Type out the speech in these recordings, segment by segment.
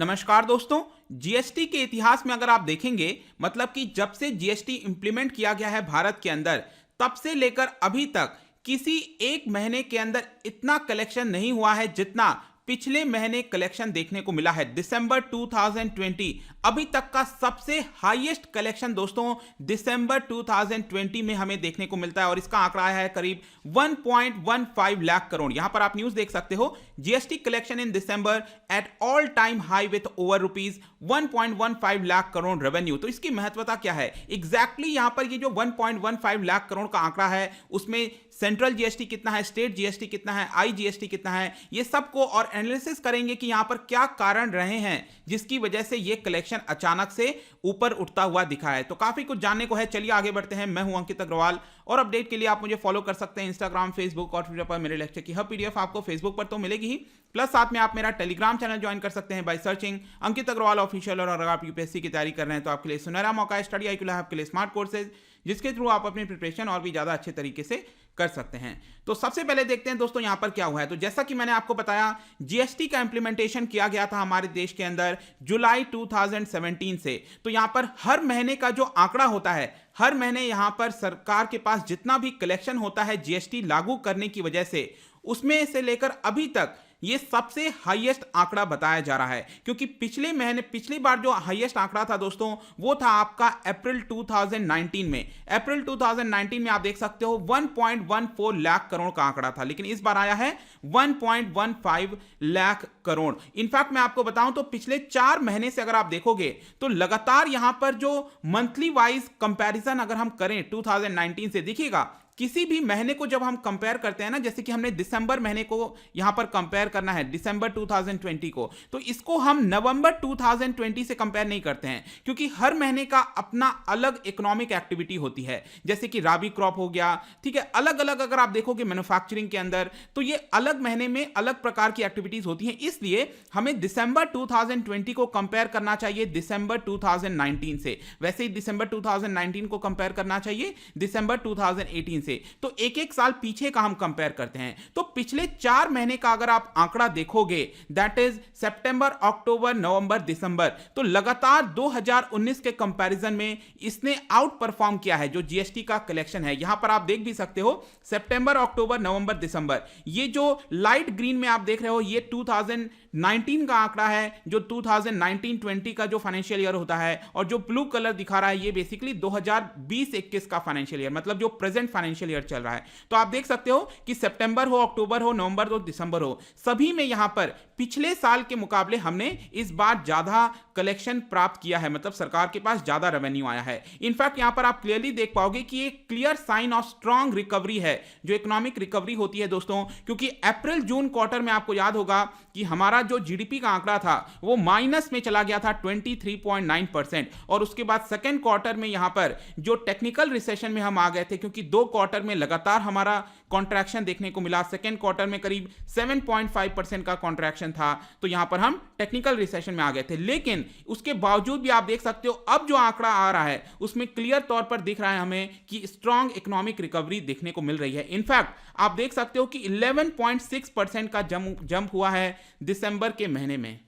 नमस्कार दोस्तों। जीएसटी के इतिहास में अगर आप देखेंगे, मतलब कि जब से जीएसटी इंप्लीमेंट किया गया है भारत के अंदर, तब से लेकर अभी तक किसी एक महीने के अंदर इतना कलेक्शन नहीं हुआ है जितना पिछले महीने कलेक्शन देखने को मिला है। दिसंबर 2020 अभी तक का सबसे हाईएस्ट कलेक्शन दोस्तों दिसंबर 2020 में हमें देखने को मिलता है और इसका आंकड़ा आया है करीब 1.15 लाख करोड़। यहां पर आप न्यूज देख सकते हो, GST collection in December at all time high with over rupees 1.15 lakh crore revenue. तो इसकी महत्वता क्या है एग्जैक्टली यहां पर ये जो 1.15 लाख करोड़ का आंकड़ा है उसमें सेंट्रल जीएसटी कितना है, स्टेट जीएसटी कितना है, आईजीएसटी कितना है, ये सबको और एनालिसिस करेंगे कि यहां पर क्या कारण रहे हैं जिसकी वजह से ये कलेक्शन अचानक से ऊपर उठता हुआ दिखा है। तो काफी कुछ जानने को है, चलिए आगे बढ़ते हैं। मैं हूं अंकित अग्रवाल और अपडेट के लिए आप मुझे फॉलो कर सकते हैं इंस्टाग्राम, फेसबुक और ट्विटर पर। मेरे लेक्चर की हर पीडीएफ आपको फेसबुक पर तो मिलेगी ही, प्लस साथ में आप मेरा टेलीग्राम चैनल ज्वाइन कर सकते हैं by searching Ankit Agarwal official. और अगर आप यूपीएससी की तैयारी कर रहे हैं तो आपके लिए सुनहरा मौका है। स्टडी IQ लैब के लिए स्मार्ट कोर्सेज जिसके थ्रू आप अपनी प्रिपरेशन और भी ज्यादा अच्छे तरीके से कर सकते हैं। तो सबसे पहले देखते हैं दोस्तों यहां पर क्या हुआ है। तो जैसा कि मैंने आपको बताया, जीएसटी का इंप्लीमेंटेशन किया गया था हमारे देश के अंदर जुलाई 2017 से। तो यहां पर हर महीने का जो आंकड़ा होता है, हर महीने यहां पर सरकार के पास जितना भी कलेक्शन होता है जीएसटी लागू करने की वजह से, उसमें से लेकर अभी तक ये सबसे हाईएस्ट आंकड़ा बताया जा रहा है। क्योंकि पिछली बार जो हाईएस्ट आंकड़ा था दोस्तों वो था आपका अप्रैल 2019 में। अप्रैल 2019 में आप देख सकते हो 1.14 लाख करोड़ का आंकड़ा था, लेकिन इस बार आया है 1.15 लाख करोड़। इनफैक्ट मैं आपको बताऊं तो पिछले 4 महीने से अगर आप देखोगे तो लगातार यहां पर जो मंथली वाइज कंपैरिजन अगर हम करें 2019 से, देखिएगा किसी भी महीने को जब हम कंपेयर करते हैं ना, जैसे कि हमने दिसंबर महीने को यहां पर कंपेयर करना है दिसंबर 2020 को, तो इसको हम नवंबर 2020 से कंपेयर नहीं करते हैं क्योंकि हर महीने का अपना अलग इकोनॉमिक एक्टिविटी होती है। जैसे कि राबी क्रॉप हो गया, ठीक है, अलग अलग अगर आप देखोगे मैन्युफैक्चरिंग के अंदर तो ये अलग महीने में अलग प्रकार की एक्टिविटीज होती हैं। इसलिए हमें दिसंबर 2020 को कंपेयर करना चाहिए दिसंबर 2019 से, वैसे ही दिसंबर 2019 को कंपेयर करना चाहिए दिसंबर 2018 से। तो एक एक साल पीछे का हम कंपेयर करते हैं। तो पिछले 4 महीने का अगर आप आंकड़ा देखोगे, दैट इज सितंबर, अक्टूबर, नवंबर, दिसंबर, तो लगातार 2019 के कंपैरिजन में इसने आउट परफॉर्म किया है जो जीएसटी का कलेक्शन है। यहां पर आप देख भी सकते हो सितंबर, अक्टूबर, नवंबर, दिसंबर, ये जो लाइट ग्रीन में आप देख रहे हो ये 2019 का आंकड़ा है, जो 2019-20 का जो फाइनेंशियल ईयर होता है, और जो ब्लू कलर दिखा रहा है ये बेसिकली 2020-21 का फाइनेंशियल ईयर, मतलब जो प्रेजेंट फाइनेंशियल ईयर चल रहा है। तो आप देख सकते हो कि सितंबर हो, अक्टूबर हो, नवंबर हो, दिसंबर हो, सभी में यहां पर पिछले साल के मुकाबले हमने इस बार ज्यादा कलेक्शन प्राप्त किया है, मतलब सरकार के पास ज्यादा रेवेन्यू आया है। इनफैक्ट यहां पर आप क्लियरली देख पाओगे कि एक clear sign of strong recovery है, जो इकोनॉमिक रिकवरी होती है दोस्तों, क्योंकि अप्रैल जून क्वार्टर में आपको याद होगा कि हमारा जो जीडीपी का आंकड़ा था वो माइनस में चला गया था 23.9%, और उसके बाद सेकेंड क्वार्टर में यहां पर जो टेक्निकल रिसेशन में हम आ गए थे, क्योंकि 2 क्वार्टर में लगातार हमारा कॉन्ट्रैक्शन देखने को मिला। सेकेंड क्वार्टर में करीब 7.5% का कॉन्ट्रैक्शन था, तो यहां पर हम टेक्निकल रिसेशन में आ गए थे। लेकिन उसके बावजूद भी आप देख सकते हो अब जो आंकड़ा आ रहा है उसमें क्लियर तौर पर दिख रहा है हमें कि स्ट्रॉन्ग इकोनॉमिक रिकवरी देखने को मिल रही है। इनफैक्ट आप देख सकते हो कि 11.6% का जंप हुआ है दिसंबर के महीने में,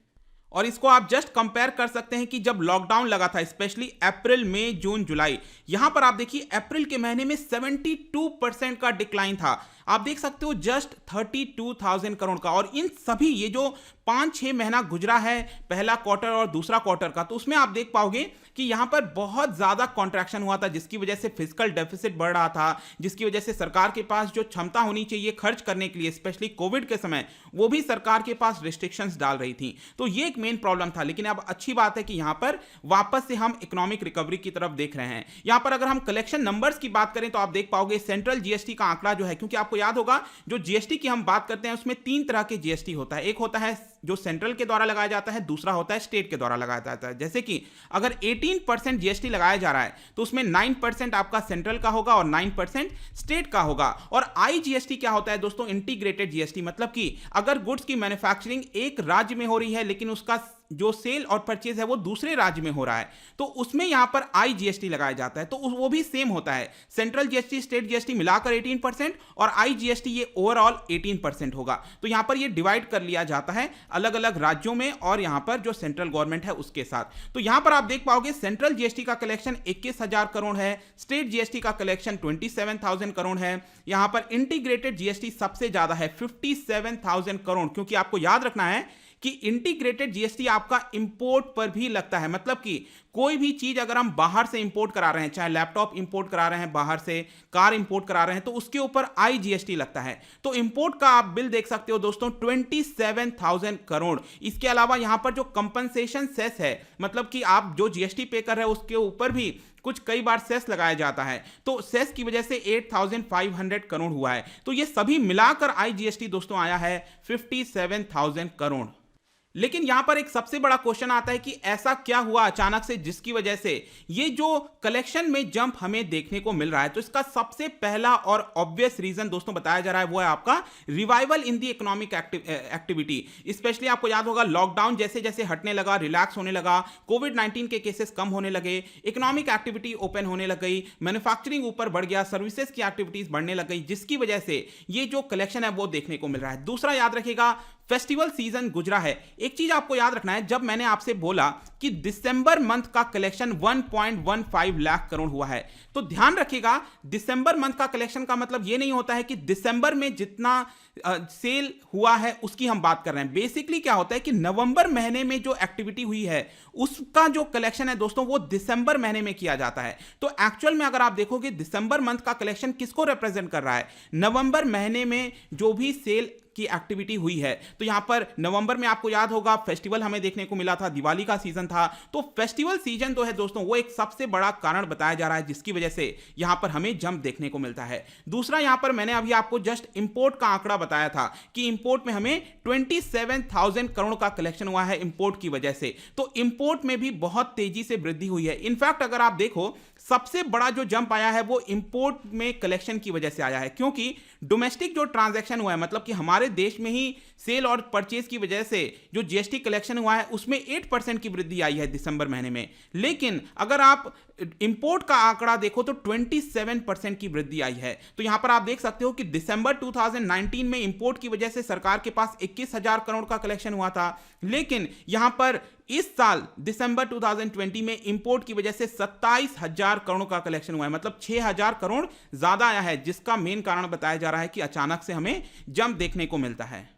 और इसको आप जस्ट कंपेयर कर सकते हैं कि जब लॉकडाउन लगा था, स्पेशली अप्रैल, मई, जून, जुलाई, यहां पर आप देखिए अप्रैल के महीने में 72% का डिक्लाइन था। आप देख सकते हो जस्ट 32,000 करोड़ का। और इन सभी ये जो 5-6 महीना गुजरा है, पहला क्वार्टर और दूसरा क्वार्टर का, तो उसमें आप देख पाओगे कि यहां पर बहुत ज्यादा कॉन्ट्रैक्शन हुआ था, जिसकी वजह से फिस्कल डेफिसिट बढ़ रहा था, जिसकी वजह से सरकार के पास जो क्षमता होनी चाहिए खर्च करने के लिए, स्पेशली कोविड के समय, वो भी सरकार के पास रिस्ट्रिक्शंस डाल रही थी। तो ये एक मेन प्रॉब्लम था। लेकिन अब अच्छी बात है कि यहां पर वापस से हम इकोनॉमिक रिकवरी की तरफ देख रहे हैं। यहां पर अगर हम कलेक्शन नंबर्स की बात करें तो आप देख पाओगे सेंट्रल जीएसटी का आंकड़ा जो है, क्योंकि आपको याद होगा जो जीएसटी की हम बात करते हैं उसमें 3 तरह के जीएसटी होता है। एक होता है जो सेंट्रल के द्वारा लगाया जाता है, दूसरा होता है स्टेट के द्वारा लगाया जाता है। जैसे कि अगर 18% जीएसटी लगाया जा रहा है तो उसमें 9% आपका सेंट्रल का होगा और 9% स्टेट का होगा। और आईजीएसटी क्या होता है दोस्तों? इंटीग्रेटेड जीएसटी, मतलब कि अगर गुड्स की मैन्युफैक्चरिंग एक राज्य में हो रही है लेकिन उसका जो सेल और परचेज है वो दूसरे राज्य में हो रहा है, तो उसमें यहां पर आईजीएसटी लगाया जाता है। तो वो भी सेम होता है, सेंट्रल जीएसटी स्टेट जीएसटी मिलाकर 18% और आईजीएसटी ये ओवरऑल 18% होगा। तो यहां पर ये डिवाइड कर लिया जाता है अलग अलग राज्यों में और यहां पर जो सेंट्रल गवर्नमेंट है उसके साथ। तो यहां पर आप देख पाओगे सेंट्रल जीएसटी का कलेक्शन 21,000 करोड़ है, स्टेट जीएसटी का कलेक्शन 27,000 करोड़ है, यहां पर इंटीग्रेटेड जीएसटी सबसे ज्यादा है 57,000 करोड़, क्योंकि आपको याद रखना है कि इंटीग्रेटेड जीएसटी आपका इंपोर्ट पर भी लगता है। मतलब कि कोई भी चीज अगर हम बाहर से इंपोर्ट करा रहे हैं, चाहे लैपटॉप इंपोर्ट करा रहे हैं बाहर से, कार इंपोर्ट करा रहे हैं, तो उसके ऊपर आईजीएसटी लगता है। तो इंपोर्ट का आप बिल देख सकते हो दोस्तों 27,000 करोड़। इसके अलावा यहां पर जो कंपनसेशन सेस है, मतलब कि आप जो जीएसटी पे कर रहे हैं उसके ऊपर भी कुछ कई बार सेस लगाया जाता है, तो सेस की वजह से 8,500 करोड़ हुआ है। तो ये सभी मिलाकर आईजीएसटी दोस्तों आया है 57,000 करोड़। लेकिन यहां पर एक सबसे बड़ा क्वेश्चन आता है कि ऐसा क्या हुआ अचानक से जिसकी वजह से ये जो कलेक्शन में जंप हमें देखने को मिल रहा है। तो इसका सबसे पहला और ऑब्वियस रीजन दोस्तों बताया जा रहा है वो है आपका revival in the economic activity. Specially आपको याद होगा लॉकडाउन जैसे जैसे हटने लगा, रिलैक्स होने लगा, कोविड-19 के केसेस कम होने लगे, इकोनॉमिक एक्टिविटी ओपन होने लग गई, मैन्युफैक्चरिंग ऊपर बढ़ गया, सर्विसेज की एक्टिविटीज बढ़ने लग गई, जिसकी वजह से ये जो कलेक्शन है वो देखने को मिल रहा है। दूसरा याद रखिएगा फेस्टिवल सीजन गुजरा है। एक चीज आपको याद रखना है, जब मैंने आपसे बोला कि दिसंबर मंथ का कलेक्शन 1.15 लाख करोड़ हुआ है, तो ध्यान रखिएगा दिसंबर मंथ का कलेक्शन का मतलब यह नहीं होता है कि दिसंबर में जितना सेल हुआ है उसकी हम बात कर रहे हैं। बेसिकली क्या होता है कि नवंबर महीने में जो एक्टिविटी हुई है उसका जो कलेक्शन है दोस्तों वो दिसंबर महीने में किया जाता है। तो एक्चुअल में अगर आप देखोगे दिसंबर मंथ का कलेक्शन किसको रिप्रेजेंट कर रहा है, नवंबर महीने में जो भी सेल की एक्टिविटी हुई है। तो यहां पर नवंबर में आपको याद होगा फेस्टिवल हमें देखने को मिला था, दिवाली का सीजन था। तो फेस्टिवल सीजन तो है दोस्तों वो एक सबसे बड़ा कारण बताया जा रहा है जिसकी वजह से यहां पर हमें जंप देखने को मिलता है। दूसरा यहां पर मैंने अभी आपको जस्ट इंपोर्ट का आंकड़ा बताया था कि इंपोर्ट में हमें 27,000 करोड़ का कलेक्शन हुआ है इंपोर्ट की वजह से। तो इंपोर्ट में भी बहुत तेजी से वृद्धि हुई है। इनफैक्ट अगर आप देखो सबसे बड़ा जो जंप आया है वो इंपोर्ट में कलेक्शन की वजह से आया है, क्योंकि डोमेस्टिक जो ट्रांजैक्शन हुआ है, मतलब कि हमारे देश में ही सेल और परचेज की वजह से जो जीएसटी कलेक्शन हुआ है उसमें 8% की वृद्धि आई है दिसंबर महीने में। लेकिन अगर आप इंपोर्ट का आंकड़ा देखो तो 27% की वृद्धि आई है। तो यहां पर आप देख सकते हो कि दिसंबर 2019 में इंपोर्ट की वजह से सरकार के पास 21,000 करोड़ का कलेक्शन हुआ था, लेकिन यहां पर इस साल दिसंबर 2020 में इंपोर्ट की वजह से 27,000 करोड़ का कलेक्शन हुआ है, मतलब 6,000 करोड़ ज्यादा आया है, जिसका मेन कारण बताया जा रहा है कि अचानक से हमें जंप देखने को मिलता है।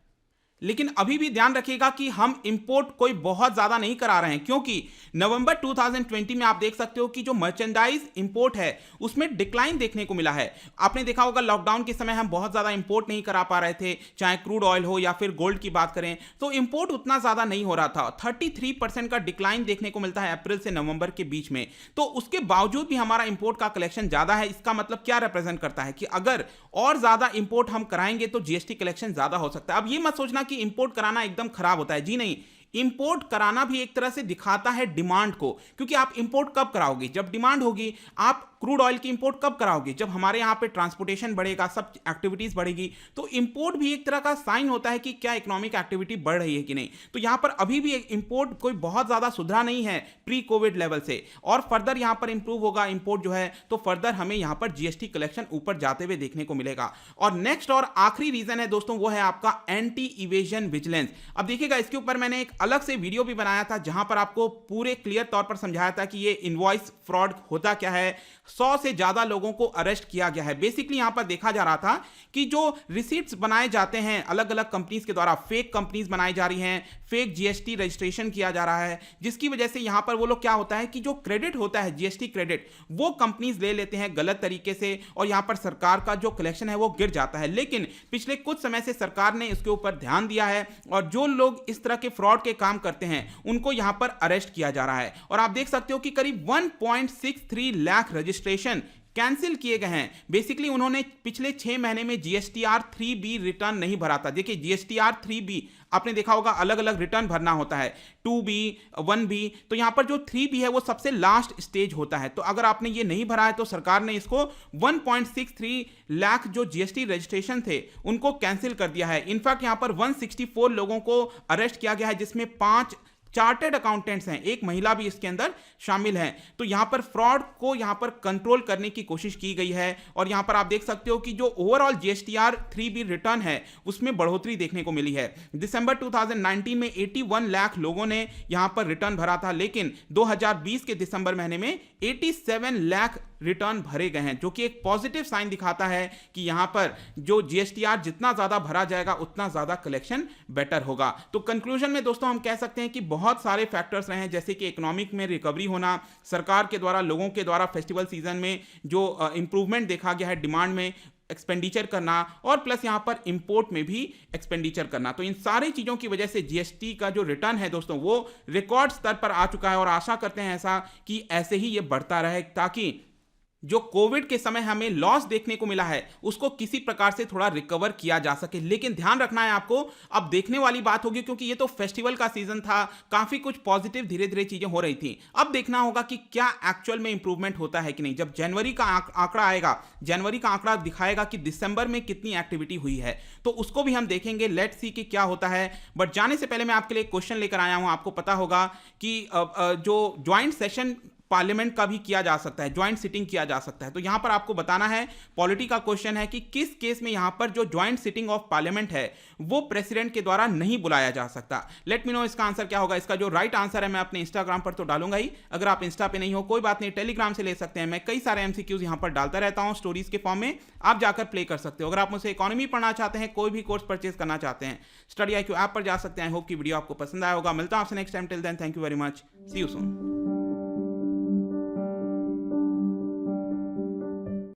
लेकिन अभी भी ध्यान रखिएगा कि हम इंपोर्ट कोई बहुत ज्यादा नहीं करा रहे हैं, क्योंकि नवंबर 2020 में आप देख सकते हो कि जो मर्चेंडाइज इंपोर्ट है उसमें डिक्लाइन देखने को मिला है। आपने देखा होगा लॉकडाउन के समय हम बहुत ज्यादा इंपोर्ट नहीं करा पा रहे थे, चाहे क्रूड ऑयल हो या फिर गोल्ड की बात करें, तो इंपोर्ट उतना ज्यादा नहीं हो रहा था। 33% का डिक्लाइन देखने को मिलता है अप्रैल से नवंबर के बीच में। तो उसके बावजूद भी हमारा इंपोर्ट का कलेक्शन ज्यादा है। इसका मतलब क्या रिप्रेजेंट करता है कि अगर और ज्यादा इंपोर्ट हम कराएंगे तो जीएसटी कलेक्शन ज्यादा हो सकता है। अब ये मत सोचना कि इंपोर्ट कराना एकदम खराब होता है, जी नहीं। इंपोर्ट कराना भी एक तरह से दिखाता है डिमांड को, क्योंकि आप इंपोर्ट कब कराओगे, जब डिमांड होगी। आप क्रूड ऑयल की इंपोर्ट कब कराओगे, जब हमारे यहां पे ट्रांसपोर्टेशन बढ़ेगा, सब एक्टिविटीज बढ़ेगी। तो इंपोर्ट भी एक तरह का साइन होता है कि क्या इकोनॉमिक एक्टिविटी बढ़ रही है कि नहीं। तो यहां पर अभी भी इंपोर्ट कोई बहुत ज्यादा सुधरा नहीं है प्री कोविड लेवल से, और फर्दर यहां पर इंप्रूव होगा इंपोर्ट जो है, तो फर्दर हमें यहां पर जीएसटी कलेक्शन ऊपर जाते हुए देखने को मिलेगा। और नेक्स्ट और आखिरी रीजन है दोस्तों वो है आपका एंटी इवेजन विजिलेंस। अब देखिएगा इसके ऊपर मैंने एक अलग से वीडियो भी बनाया था जहां पर आपको पूरे क्लियर तौर पर समझाया था कि ये इनवॉइस फ्रॉड होता क्या है। 100 से ज्यादा लोगों को अरेस्ट किया गया है। बेसिकली यहां पर देखा जा रहा था कि जो रिसीट्स बनाए जाते हैं अलग अलग कंपनीज के द्वारा, फेक कंपनीज बनाई जा रही हैं, फेक जीएसटी रजिस्ट्रेशन किया जा रहा है, जिसकी वजह से यहां पर वो लोग क्या होता है कि जो क्रेडिट होता है जीएसटी क्रेडिट वो कंपनीज ले लेते हैं गलत तरीके से, और यहां पर सरकार का जो कलेक्शन है वो गिर जाता है। लेकिन पिछले कुछ समय से सरकार ने इसके ऊपर ध्यान दिया है और जो लोग इस तरह के फ्रॉड के काम करते हैं उनको यहां पर अरेस्ट किया जा रहा है। और आप देख सकते हो कि करीब 1.63 लाख रजिस्ट्रेशन कैंसिल किए गए हैं। बेसिकली उन्होंने पिछले 6 महीने में जीएसटीआर 3B रिटर्न नहीं भरा था। देखिए जीएसटीआर 3B आपने देखा होगा अलग अलग रिटर्न भरना होता है, 2B 1B, तो यहां पर जो 3B है वो सबसे लास्ट स्टेज होता है। तो अगर आपने ये नहीं भरा है तो सरकार ने इसको 1.63 लाख जो जीएसटी रजिस्ट्रेशन थे उनको कैंसिल कर दिया है। इनफैक्ट यहां पर 164 लोगों को अरेस्ट किया गया है, जिसमें 5 चार्टेड अकाउंटेंट्स हैं, एक महिला भी इसके अंदर शामिल है। तो यहां पर फ्रॉड को यहां पर कंट्रोल करने की कोशिश की गई है। और यहां पर आप देख सकते हो कि जो ओवरऑल जीएसटीआर 3B रिटर्न है उसमें बढ़ोतरी देखने को मिली है। दिसंबर 2019 में 81 लाख लोगों ने यहां पर रिटर्न भरा था, लेकिन 2020 के दिसंबर महीने में 87 लाख रिटर्न भरे गए हैं, जो कि एक पॉजिटिव साइन दिखाता है कि यहां पर जो जीएसटीआर जितना ज्यादा भरा जाएगा उतना ज्यादा कलेक्शन बेटर होगा। तो कंक्लूजन में दोस्तों हम कह सकते हैं कि बहुत सारे फैक्टर्स रहे हैं, जैसे कि इकोनॉमिक में रिकवरी होना, सरकार के द्वारा लोगों के द्वारा फेस्टिवल सीजन में जो इंप्रूवमेंट देखा गया है डिमांड में, एक्सपेंडिचर करना, और प्लस यहां पर इंपोर्ट में भी एक्सपेंडिचर करना। तो इन सारी चीजों की वजह से जीएसटी का जो रिटर्न है दोस्तों वो रिकॉर्ड स्तर पर आ चुका है, और आशा करते हैं ऐसा कि ऐसे ही ये बढ़ता रहे, ताकि जो कोविड के समय हमें लॉस देखने को मिला है उसको किसी प्रकार से थोड़ा रिकवर किया जा सके। लेकिन ध्यान रखना है आपको, अब देखने वाली बात होगी, क्योंकि ये तो फेस्टिवल का सीजन था, काफी कुछ पॉजिटिव धीरे धीरे चीजें हो रही थी। अब देखना होगा कि क्या एक्चुअल में इंप्रूवमेंट होता है कि नहीं। जब जनवरी का आंकड़ा आएगा, जनवरी का आंकड़ा दिखाएगा कि दिसंबर में कितनी एक्टिविटी हुई है, तो उसको भी हम देखेंगे। लेट्स सी कि क्या होता है। बट जाने से पहले मैं आपके लिए एक क्वेश्चन लेकर आया हूं। आपको पता होगा कि जो ज्वाइंट सेशन पार्लियामेंट का भी किया जा सकता है, ज्वाइंट सिटिंग किया जा सकता है। तो यहां पर आपको बताना है, पॉलिटी का क्वेश्चन है कि किस केस में यहां पर जो ज्वाइंट सिटिंग ऑफ पार्लियामेंट है वो प्रेसिडेंट के द्वारा नहीं बुलाया जा सकता। लेट मी नो इसका आंसर क्या होगा। इसका जो राइट आंसर है मैं अपने इंस्टाग्राम पर तो डालूंगा ही, अगर आप इंस्टा पे नहीं हो कोई बात नहीं, टेलीग्राम से ले सकते हैं। मैं कई सारे एमसीक्यूज यहां पर डालता रहता हूं स्टोरीज के फॉर्म में, आप जाकर प्ले कर सकते हो। अगर आप मुझसे इकोनॉमी पढ़ना चाहते हैं, कोई भी कोर्स परचेज करना चाहते हैं, स्टडी IQ ऐप पर जा सकते हैं। आई होप की वीडियो आपको पसंद आया होगा। मिलता हूं आपसे next time. Till then thank you very much, see you soon.